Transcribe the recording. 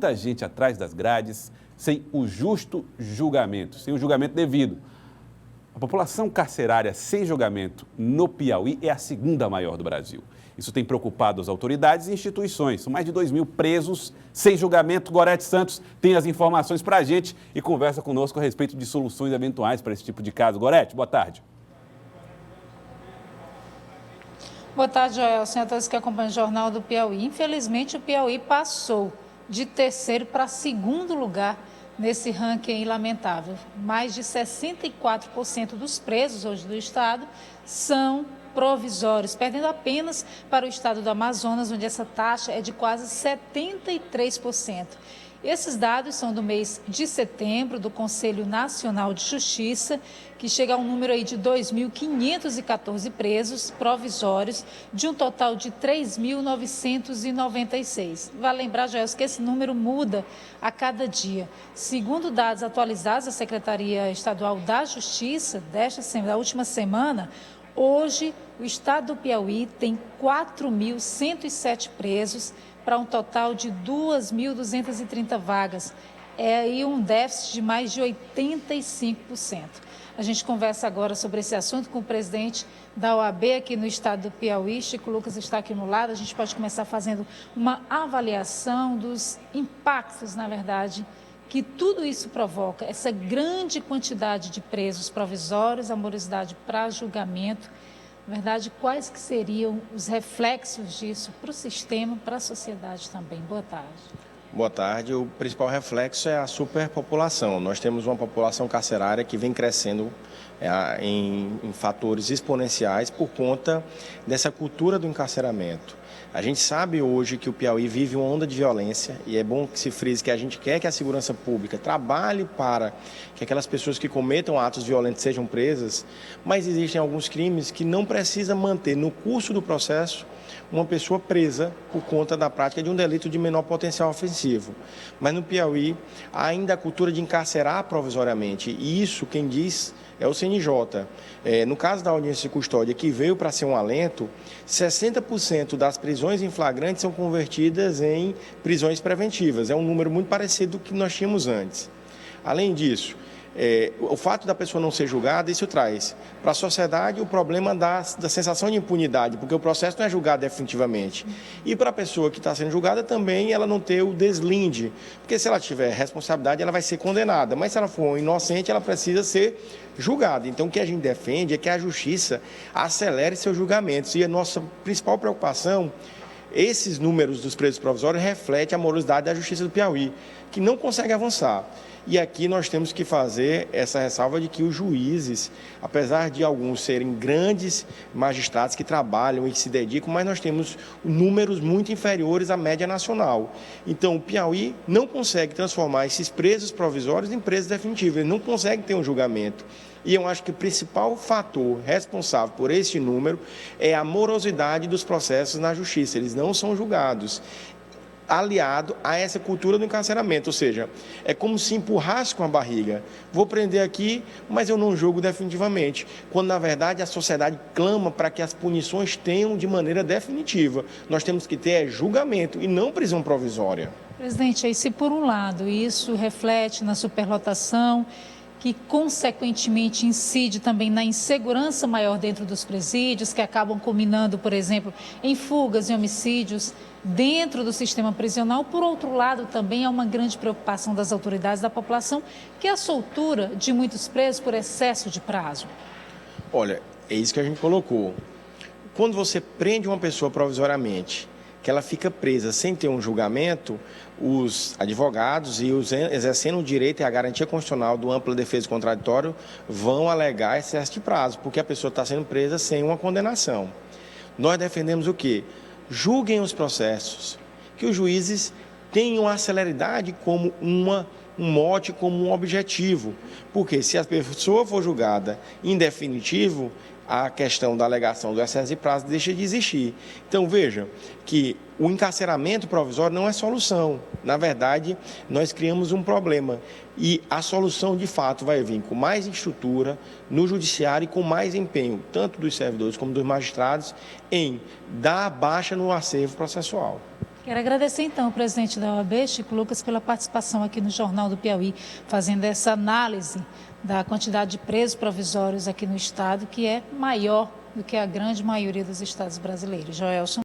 muita gente atrás das grades sem o justo julgamento, sem o julgamento devido. A população carcerária sem julgamento no Piauí é a segunda maior do Brasil. Isso tem preocupado as autoridades e instituições. São mais de 2.000 presos sem julgamento. Gorete Santos tem as informações para a gente e conversa conosco a respeito de soluções eventuais para esse tipo de caso. Gorete, boa tarde. Boa tarde, Joelson, a todos que acompanham o Jornal do Piauí. Infelizmente, o Piauí passou de terceiro para segundo lugar nesse ranking lamentável. Mais de 64% dos presos hoje do estado são provisórios, perdendo apenas para o estado do Amazonas, onde essa taxa é de quase 73%. Esses dados são do mês de setembro, do Conselho Nacional de Justiça, que chega a um número aí de 2.514 presos provisórios, de um total de 3.996. Vale lembrar, Joelson, que esse número muda a cada dia. Segundo dados atualizados da Secretaria Estadual da Justiça, da última semana, hoje o estado do Piauí tem 4.107 presos, para um total de 2.230 vagas. É aí um déficit de mais de 85%. A gente conversa agora sobre esse assunto com o presidente da OAB aqui no estado do Piauí. Chico Lucas está aqui no lado. A gente pode começar fazendo uma avaliação dos impactos, na verdade, que tudo isso provoca. Essa grande quantidade de presos provisórios, a morosidade para julgamento. Na verdade, quais que seriam os reflexos disso para o sistema, para a sociedade também? Boa tarde. Boa tarde. O principal reflexo é a superpopulação. Nós temos uma população carcerária que vem crescendo em fatores exponenciais por conta dessa cultura do encarceramento. A gente sabe hoje que o Piauí vive uma onda de violência e é bom que se frise que a gente quer que a segurança pública trabalhe para que aquelas pessoas que cometam atos violentos sejam presas, mas existem alguns crimes que não precisa manter no curso do processo uma pessoa presa por conta da prática de um delito de menor potencial ofensivo. Mas no Piauí, ainda a cultura de encarcerar provisoriamente, e isso quem diz é o CNJ. No caso da audiência de custódia, que veio para ser um alento, 60% das prisões em flagrante são convertidas em prisões preventivas. É um número muito parecido do que nós tínhamos antes. Além disso, o fato da pessoa não ser julgada, isso traz para a sociedade o problema da sensação de impunidade, porque o processo não é julgado definitivamente. E para a pessoa que está sendo julgada também, ela não ter o deslinde, porque se ela tiver responsabilidade, ela vai ser condenada, mas se ela for inocente, ela precisa ser julgada. Então, o que a gente defende é que a justiça acelere seus julgamentos, e a nossa principal preocupação, esses números dos presos provisórios refletem a morosidade da Justiça do Piauí, que não consegue avançar. E aqui nós temos que fazer essa ressalva de que os juízes, apesar de alguns serem grandes magistrados que trabalham e que se dedicam, mas nós temos números muito inferiores à média nacional. Então, o Piauí não consegue transformar esses presos provisórios em presos definitivos, ele não consegue ter um julgamento. E eu acho que o principal fator responsável por esse número é a morosidade dos processos na justiça, eles não são julgados, aliado a essa cultura do encarceramento, ou seja, é como se empurrasse com a barriga. Vou prender aqui, mas eu não julgo definitivamente, quando na verdade a sociedade clama para que as punições tenham de maneira definitiva. Nós temos que ter julgamento e não prisão provisória. Presidente, aí se por um lado isso reflete na superlotação, que consequentemente incide também na insegurança maior dentro dos presídios, que acabam culminando, por exemplo, em fugas e homicídios dentro do sistema prisional. Por outro lado, também há uma grande preocupação das autoridades, da população, que é a soltura de muitos presos por excesso de prazo. Olha, é isso que a gente colocou. Quando você prende uma pessoa provisoriamente, que ela fica presa sem ter um julgamento, os advogados e os exercendo o direito e a garantia constitucional do ampla defesa contraditório vão alegar excesso de prazo, porque a pessoa está sendo presa sem uma condenação. Nós defendemos o quê? Julguem os processos, que os juízes tenham a celeridade como um mote, como um objetivo, porque se a pessoa for julgada em definitivo, a questão da alegação do excesso de prazo deixa de existir. Então, veja que o encarceramento provisório não é solução. Na verdade, nós criamos um problema e a solução, de fato, vai vir com mais estrutura no judiciário e com mais empenho, tanto dos servidores como dos magistrados, em dar baixa no acervo processual. Quero agradecer, então, ao presidente da OAB, Chico Lucas, pela participação aqui no Jornal do Piauí, fazendo essa análise da quantidade de presos provisórios aqui no estado, que é maior do que a grande maioria dos estados brasileiros. Joelson.